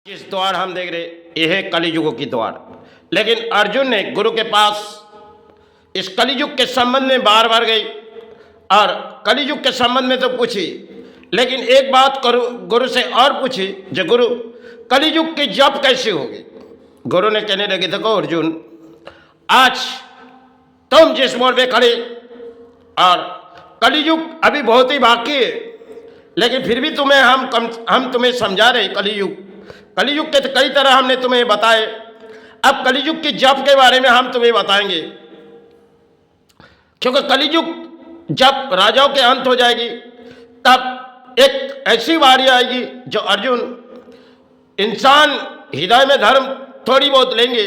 जिस द्वार हम देख रहे यह है कलियुग की द्वार। लेकिन अर्जुन ने गुरु के पास इस कलियुग के संबंध में बार बार गई और कलियुग के संबंध में तो पूछी, लेकिन एक बात गुरु से और पूछी, जो गुरु कलियुग की जप कैसे होगी। गुरु ने कहने लगे, देखो अर्जुन, आज तुम जिस मोड़ पे खड़े और कलियुग अभी बहुत ही बाकी है, लेकिन फिर भी तुम्हें हम तुम्हें समझा रहे। कलियुग के तो कई तरह हमने तुम्हें बताए, अब कलियुग की जप के बारे में हम तुम्हें बताएंगे, क्योंकि कलियुग जब राजाओं के अंत हो जाएगी तब एक ऐसी बारी आएगी जो अर्जुन इंसान हृदय में धर्म थोड़ी बहुत लेंगे,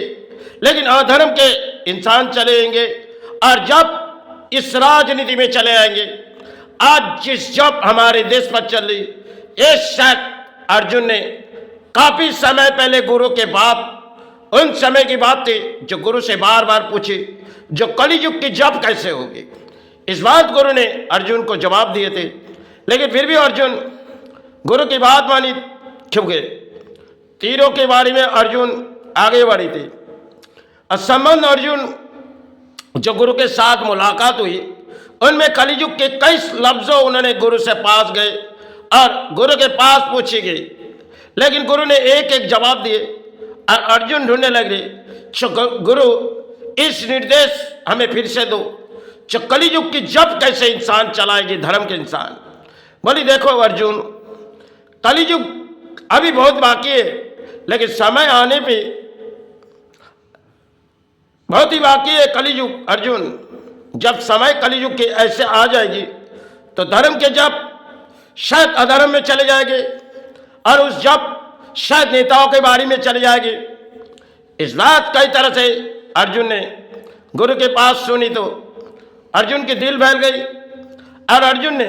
लेकिन अधर्म के इंसान चले जाएंगे और जब इस राजनीति में चले आएंगे। आज जिस जब हमारे देश पर चल रही, ये शायद अर्जुन ने काफी समय पहले गुरु के बाप उन समय की बात थी जो गुरु से बार बार पूछी, जो कलियुग की जप कैसे होगी। इस बात गुरु ने अर्जुन को जवाब दिए थे, लेकिन फिर भी अर्जुन गुरु की बात मानी, क्योंकि तीरों के बारे में अर्जुन आगे बढ़ी थी। संबंध अर्जुन जो गुरु के साथ मुलाकात हुई, उनमें कलियुग के कई लफ्जों उन्होंने गुरु से पास गए और गुरु के पास पूछी गई, लेकिन गुरु ने एक एक जवाब दिए और अर्जुन ढूंढने लगे, गुरु इस निर्देश हमें फिर से दो, जो कलियुग की जप कैसे इंसान चलाएगी, धर्म के इंसान। बोली, देखो अर्जुन, कलियुग अभी बहुत बाकी है, लेकिन समय आने पे बहुत ही बाकी है कलियुग। अर्जुन, जब समय कलियुग के ऐसे आ जाएगी तो धर्म के जप शायद अधर्म में चले जाएंगे और उस जप शायद नेताओं के बारे में चले जाएगी। इस बात कई तरह से अर्जुन ने गुरु के पास सुनी तो अर्जुन की दिल बहल गई और अर्जुन ने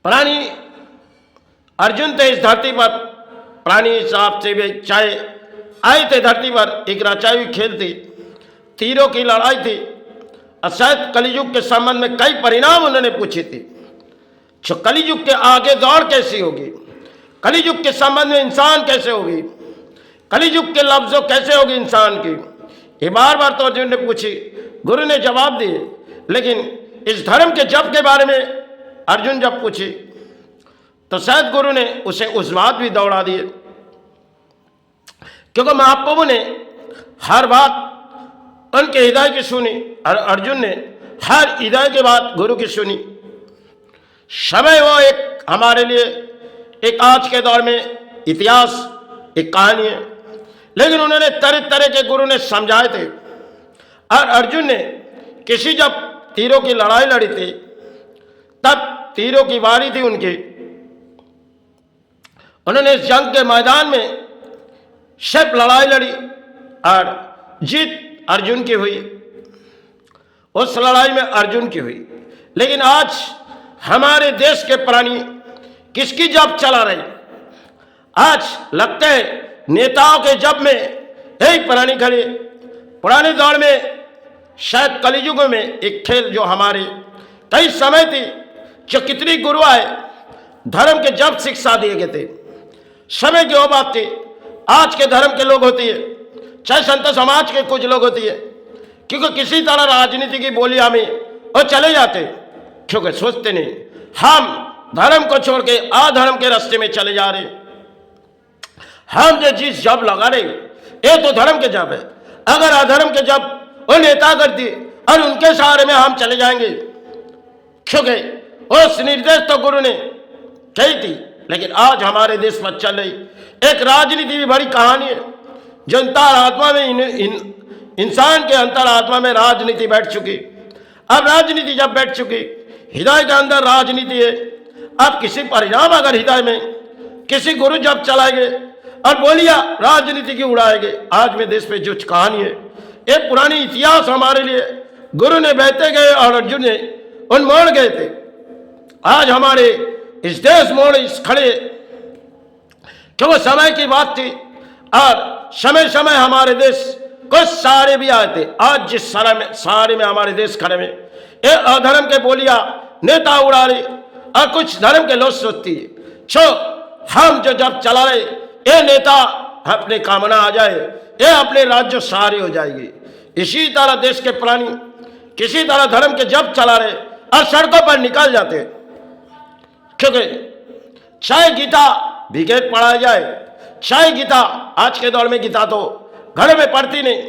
प्राणी, अर्जुन तो इस धरती पर प्राणी हिसाब से भी चाहे आए थे धरती पर, एक रचाई हुई खेल थी, तीरों की लड़ाई थी और शायद कलियुग के संबंध में कई परिणाम उन्होंने पूछे थे। जो कलियुग के आगे दौड़ कैसी होगी, कलियुग के संबंध में इंसान कैसे होगी, कलियुग के लफ्जों कैसे होगी इंसान की, ये बार बार तो अर्जुन ने पूछी। गुरु ने जवाब दिए, लेकिन इस धर्म के जप के बारे में अर्जुन जब पूछी तो शायद गुरु ने उसे उस बात भी दौड़ा दिए, क्योंकि महाप्रभु ने हर बात उनके हृदय की सुनी और अर्जुन ने हर हृदय की बात गुरु की सुनी। समय वो एक हमारे लिए एक आज के दौर में इतिहास, एक कहानी है, लेकिन उन्होंने तरह तरह के गुरु ने समझाए थे। और अर्जुन ने किसी जब तीरों की लड़ाई लड़ी थी, तब तीरों की बारी थी उनकी, उन्होंने इस जंग के मैदान में सिर्फ लड़ाई लड़ी और जीत अर्जुन की हुई, उस लड़ाई में अर्जुन की हुई। लेकिन आज हमारे देश के प्राणी किसकी जप चला रहे? आज लगता है नेताओं के जप में यही प्राणी खड़े। पुराने दौर में शायद कलियुग में एक खेल जो हमारे कई समय थी, जो कितनी गुरु आए, धर्म के जप शिक्षा दिए गए थे। समय की वो बात थी, आज के धर्म के लोग होती है, चाहे संत समाज के कुछ लोग होती है, क्योंकि किसी तरह राजनीति की बोलियां में वो चले जाते, क्योंकि सोचते नहीं हम धर्म को छोड़ के अधर्म के रास्ते में चले जा रहे। हम जो जिस जब लगा रहे ये तो धर्म के जब है, अगर अधर्म के जब वो नेता करती और उनके सहारे में हम चले जाएंगे, क्योंकि उस निर्देश तो गुरु ने कही थी। लेकिन आज हमारे देश में चल रही एक राजनीति भी बड़ी कहानी है, जो अंतरात्मा में इंसान के अंतरात्मा में राजनीति बैठ चुकी। अब राजनीति जब बैठ चुकी, हृदय के अंदर राजनीति है। अब किसी परिणाम अगर हृदय में किसी गुरु जब चलाएंगे और बोलिया राजनीति की उड़ाएंगे, आज में देश पे जो कहानी है, एक पुरानी इतिहास हमारे लिए गुरु ने बहते गए और अर्जुन ने उन मोड़ गए थे। आज हमारे इस देश मोड़ इस खड़े, क्योंकि समय की बात थी और समय समय हमारे देश कुछ सारे भी आए थे। आज जिस सारे में हमारे देश खड़े में ये अधर्म के बोलिया नेता उड़ा रहे और कुछ धर्म के लोग सोचती है, छो हम जो जब चला रहे, ये नेता अपने कामना आ जाए, ये अपने राज्य सहारे हो जाएगी। इसी तरह देश के प्राणी किसी तरह धर्म के जब चला रहे और सड़कों पर निकल जाते, क्योंकि चाहे गीता भीगे पढ़ाया जाए, चाहे गीता आज के दौर में गीता तो घर में पढ़ती नहीं,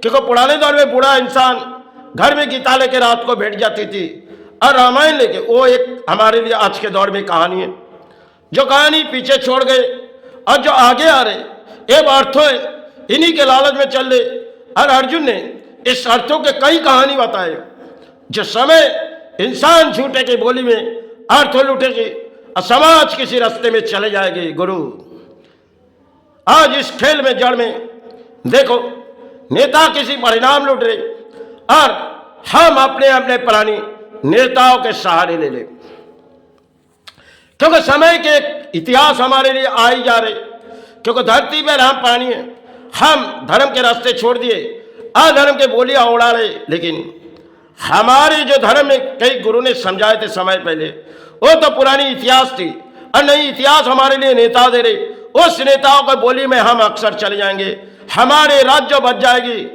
क्योंकि पुराने दौर में बूढ़ा इंसान घर में गीता लेके रात को बैठ जाती थी और रामायण लेके, वो एक हमारे लिए आज के दौर में कहानी है। जो कहानी पीछे छोड़ गए और जो आगे आ रहे, ये अर्थों है, इन्हीं के लालच में चल रहे। और अर्जुन ने इस अर्थों के कई कहानी बताए। जो समय इंसान झूठे की बोली में अर्थ लूटेगी और समाज किसी रास्ते में चले जाएगी। गुरु आज इस खेल में जड़ में देखो, नेता किसी परिणाम लूट रहे और हम अपने अपने प्राणी नेताओं के सहारे ले ले, क्योंकि समय के इतिहास हमारे लिए आ ही जा रहे। क्योंकि धरती पर हम प्राणी हैं, हम धर्म के रास्ते छोड़ दिए, अधर्म के बोलियां उड़ा रहे। लेकिन हमारे जो धर्म में कई गुरु ने समझाए थे समय पहले, वो तो पुरानी इतिहास थी और नई इतिहास हमारे लिए नेता दे रहे। उस नेताओं की बोली में हम अक्सर चले जाएंगे, हमारे राज्य बच जाएगी,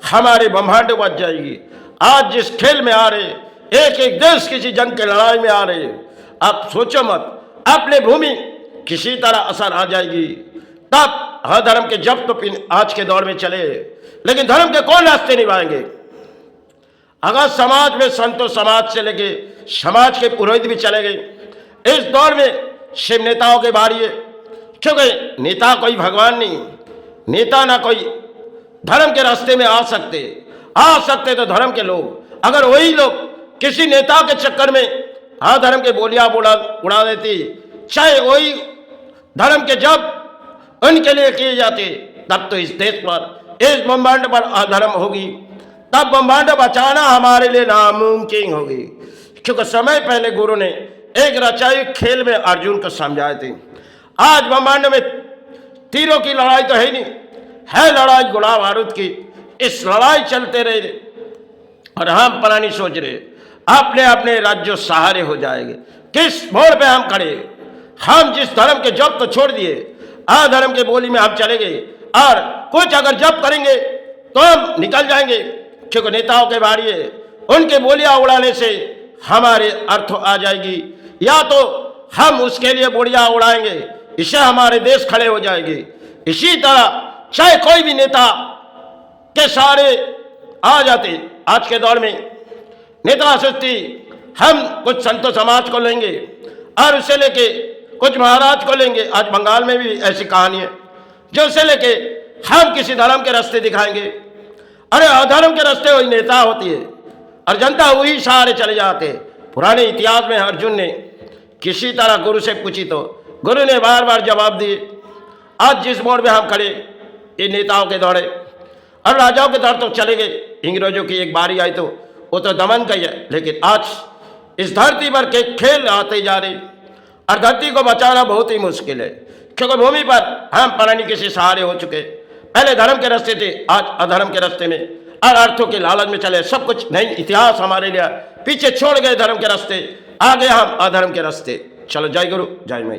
हमारे ब्रह्मांड बच जाएगी। आज जिस खेल में आ रहे, एक एक देश किसी जंग की लड़ाई में आ रहे, आप सोचो मत, अपने भूमि किसी तरह असर आ जाएगी। तब हर धर्म के जब तो आज के दौर में चले, लेकिन धर्म के कौन रास्ते निभाएंगे? अगर समाज में संतों समाज से लेके समाज के पुरोहित भी चले गए। इस दौर में शिव नेताओं के बारी है, क्योंकि नेता कोई भगवान नहीं, नेता ना कोई धर्म के रास्ते में आ सकते तो धर्म के लोग। अगर वही लोग किसी नेता के चक्कर में धर्म के बोलियां उड़ा देती, चाहे वही धर्म के जब उनके लिए किए जाते, तब तो इस देश पर, इस ब्रह्मांड पर अधर्म होगी। तब ब्रह्मांड बचाना हमारे लिए नामुमकिन होगी। क्योंकि समय पहले गुरु ने एक रचाई खेल में अर्जुन को समझाए थे। आज ब्रह्मांड में तीरों की लड़ाई तो है ही नहीं, है लड़ाई गोला बारूद की। इस लड़ाई चलते रहे और हम प्राणी सोच रहे अपने अपने राज्यों सहारे हो जाएंगे। किस मोड़ पे हम खड़े? हम जिस धर्म के जब तो छोड़ दिए, अधर्म के बोली में हम चले गए और कुछ अगर जब करेंगे तो हम निकल जाएंगे। क्योंकि नेताओं के बारी है, उनके बोलियां उड़ाने से हमारे अर्थ आ जाएगी, या तो हम उसके लिए बोलियां उड़ाएंगे, इससे हमारे देश खड़े हो जाएंगे। इसी तरह चाहे कोई भी नेता के सहारे आ जाते, आज के दौर में नेता सोचती हम कुछ संतो समाज को लेंगे और उसे लेके कुछ महाराज को लेंगे। आज बंगाल में भी ऐसी कहानी है, जो उसे लेके हम किसी धर्म के रास्ते दिखाएंगे। अरे अधर्म के रास्ते वही नेता होती है और जनता वही सहारे चले जाते। पुराने इतिहास में अर्जुन ने किसी तरह गुरु से पूछी तो गुरु ने बार बार जवाब दिए। आज जिस मोड़ में हम खड़े, ये नेताओं के दौड़े और राजाओं के दौर तो चले गए। अंग्रेजों की एक बारी आई तो वो तो दमन का ही है, लेकिन आज इस धरती पर के खेल आते जा रहे और धरती को बचाना बहुत ही मुश्किल है। क्योंकि भूमि पर हम प्राणी किसी सहारे हो चुके। पहले धर्म के रास्ते थे, आज अधर्म के रास्ते में और अर्थों के लालच में चले। सब कुछ नई इतिहास हमारे लिए पीछे छोड़ गए, धर्म के रास्ते आगे हम अधर्म के रास्ते। चलो, जय गुरु, जय माई।